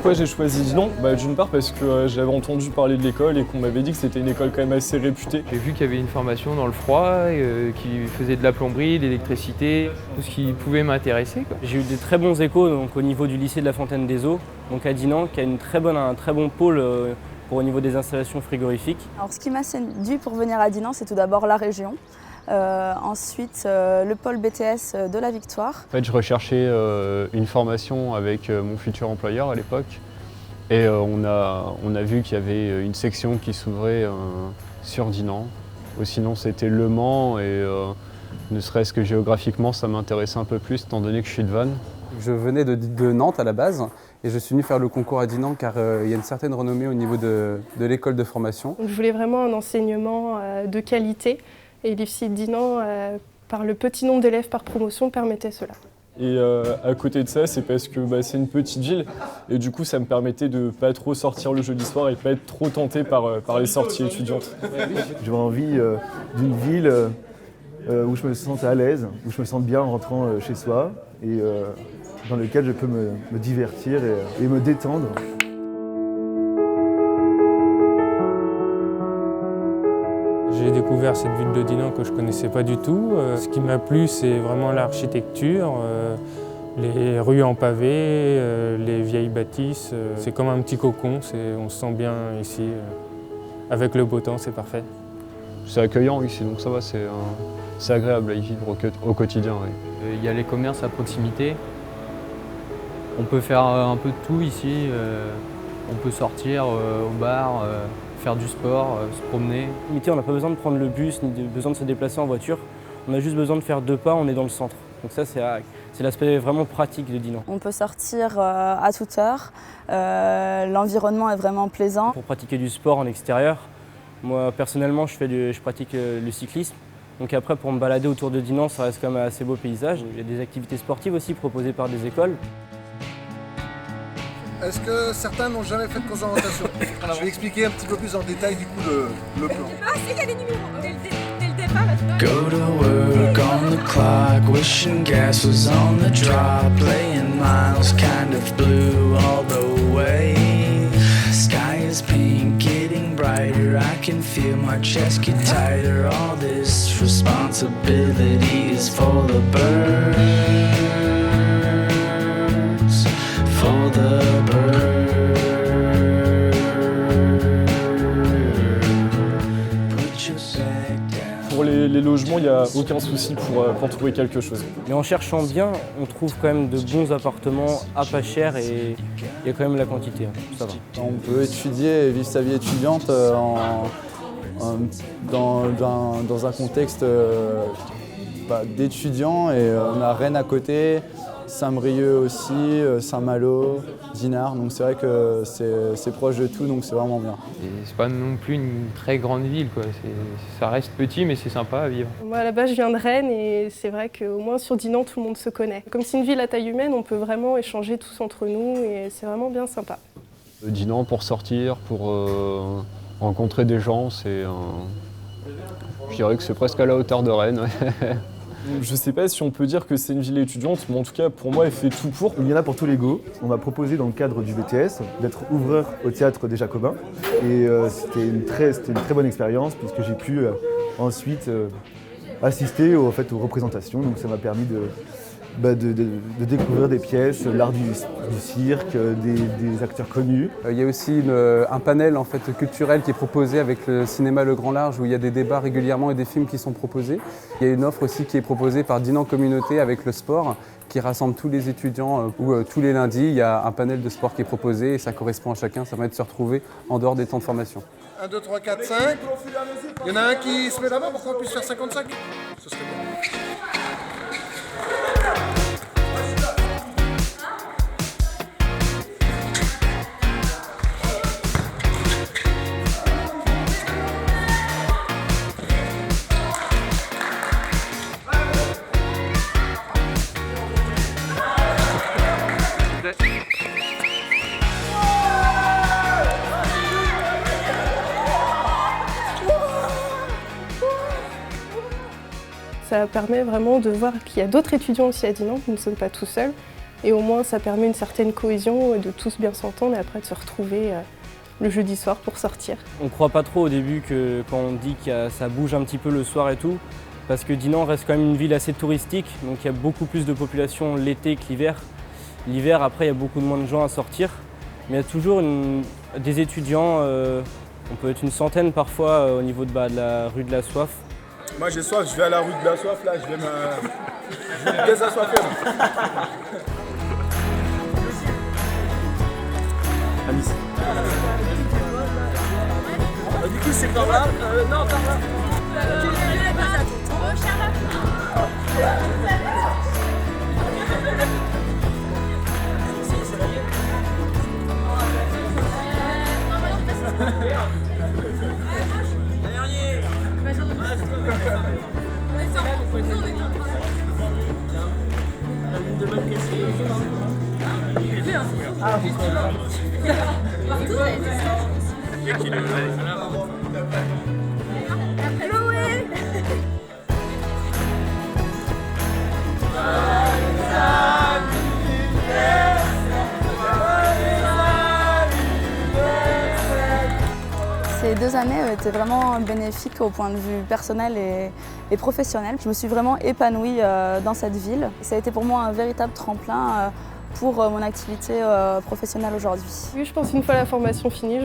Pourquoi j'ai choisi Dinan? D'une part parce que j'avais entendu parler de l'école et qu'on m'avait dit que c'était une école quand même assez réputée. J'ai vu qu'il y avait une formation dans le froid, qui faisait de la plomberie, de l'électricité, tout ce qui pouvait m'intéresser, quoi. J'ai eu des très bons échos donc, au niveau du lycée de la Fontaine des Eaux, donc à Dinan, qui a un très bon pôle au niveau des installations frigorifiques. Alors, ce qui m'a séduit pour venir à Dinan, c'est tout d'abord la région. Ensuite, le pôle BTS de la Victoire. En fait, je recherchais une formation avec mon futur employeur à l'époque. Et on a vu qu'il y avait une section qui s'ouvrait sur Dinan. Ou sinon, c'était Le Mans et ne serait-ce que géographiquement, ça m'intéressait un peu plus étant donné que je suis de Vannes. Je venais de Nantes à la base et je suis venu faire le concours à Dinan car il y a une certaine renommée au niveau de l'école de formation. Donc, je voulais vraiment un enseignement de qualité et l'IFSI de Dinan, par le petit nombre d'élèves par promotion, permettait cela. Et à côté de ça, c'est parce que c'est une petite ville et du coup ça me permettait de ne pas trop sortir le jeudi soir et de ne pas être trop tenté par les sorties étudiantes. J'avais envie d'une ville où je me sente à l'aise, où je me sente bien en rentrant chez soi et dans lequel je peux me divertir et me détendre. J'ai découvert cette ville de Dinan que je ne connaissais pas du tout. Ce qui m'a plu, c'est vraiment l'architecture, les rues en pavé, les vieilles bâtisses. C'est comme un petit cocon, on se sent bien ici. Avec le beau temps, c'est parfait. C'est accueillant ici, donc ça va, c'est agréable à y vivre au quotidien. Oui. Il y a les commerces à proximité. On peut faire un peu de tout ici. On peut sortir au bar, faire du sport, se promener. On n'a pas besoin de prendre le bus, ni besoin de se déplacer en voiture. On a juste besoin de faire 2 pas, on est dans le centre. Donc ça, c'est l'aspect vraiment pratique de Dinan. On peut sortir à toute heure, l'environnement est vraiment plaisant. Pour pratiquer du sport en extérieur, moi personnellement, je pratique le cyclisme. Donc après, pour me balader autour de Dinan, ça reste quand même un assez beau paysage. Il y a des activités sportives aussi proposées par des écoles. Est-ce que certains n'ont jamais fait de course d'orientation? Je vais expliquer un petit peu plus en détail du coup le plan. Ah si, il y a les numéros dès le départ. Go to work on the clock, wishing gas was on the drop, playing miles kind of blue all the way. Sky is pink, getting brighter, I can feel my chest get tighter. All this responsibility is for the birds, for the Pour les logements, il n'y a aucun souci pour trouver quelque chose. Mais en cherchant bien, on trouve quand même de bons appartements à pas cher et il y a quand même la quantité, ça va. On peut étudier et vivre sa vie étudiante dans un contexte d'étudiant et on a Rennes à côté, Saint-Brieuc aussi, Saint-Malo, Dinard, donc c'est vrai que c'est proche de tout, donc c'est vraiment bien. C'est pas non plus une très grande ville, quoi. Ça reste petit, mais c'est sympa à vivre. Moi, à la base, je viens de Rennes et c'est vrai qu'au moins sur Dinan, tout le monde se connaît. Comme c'est une ville à taille humaine, on peut vraiment échanger tous entre nous et c'est vraiment bien sympa. Dinan pour sortir, pour rencontrer des gens, je dirais que c'est presque à la hauteur de Rennes. Je ne sais pas si on peut dire que c'est une ville étudiante, mais en tout cas, pour moi, elle fait tout pour. Il y en a pour tous les goûts. On m'a proposé dans le cadre du BTS d'être ouvreur au théâtre des Jacobins. Et c'était une très bonne expérience puisque j'ai pu ensuite assister aux représentations. Donc ça m'a permis de découvrir des pièces, l'art du cirque, des acteurs connus. Il y a aussi un panel en fait, culturel qui est proposé avec le cinéma Le Grand Large où il y a des débats régulièrement et des films qui sont proposés. Il y a une offre aussi qui est proposée par Dinan Communauté avec le sport qui rassemble tous les étudiants où tous les lundis il y a un panel de sport qui est proposé et ça correspond à chacun, ça permet de se retrouver en dehors des temps de formation. 1, 2, 3, 4, 5. Il y en a un qui se met là-bas pour qu'on puisse faire 55. Ce serait bien. Ça permet vraiment de voir qu'il y a d'autres étudiants aussi à Dinan, nous ne sommes pas tout seuls. Et au moins, ça permet une certaine cohésion, de tous bien s'entendre et après de se retrouver le jeudi soir pour sortir. On ne croit pas trop au début que quand on dit que ça bouge un petit peu le soir et tout, parce que Dinan reste quand même une ville assez touristique, donc il y a beaucoup plus de population l'été que l'hiver. L'hiver, après, il y a beaucoup moins de gens à sortir, mais il y a toujours des étudiants, on peut être une centaine parfois au niveau de la rue de la Soif. Moi j'ai soif, je vais à la rue de la Soif, là, je vais me désassoiffer. À Nice. Du coup c'est par là, non par là. Ces 2 années étaient vraiment bénéfiques au point de vue personnel et professionnel. Je me suis vraiment épanouie dans cette ville. Ça a été pour moi un véritable tremplin pour mon activité professionnelle aujourd'hui. Oui, je pense qu'une fois la formation finie,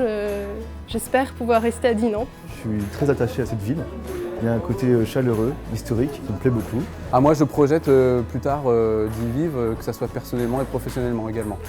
j'espère pouvoir rester à Dinan. Je suis très attaché à cette ville. Il y a un côté chaleureux, historique, qui me plaît beaucoup. Moi, je projette plus tard d'y vivre, que ce soit personnellement et professionnellement également.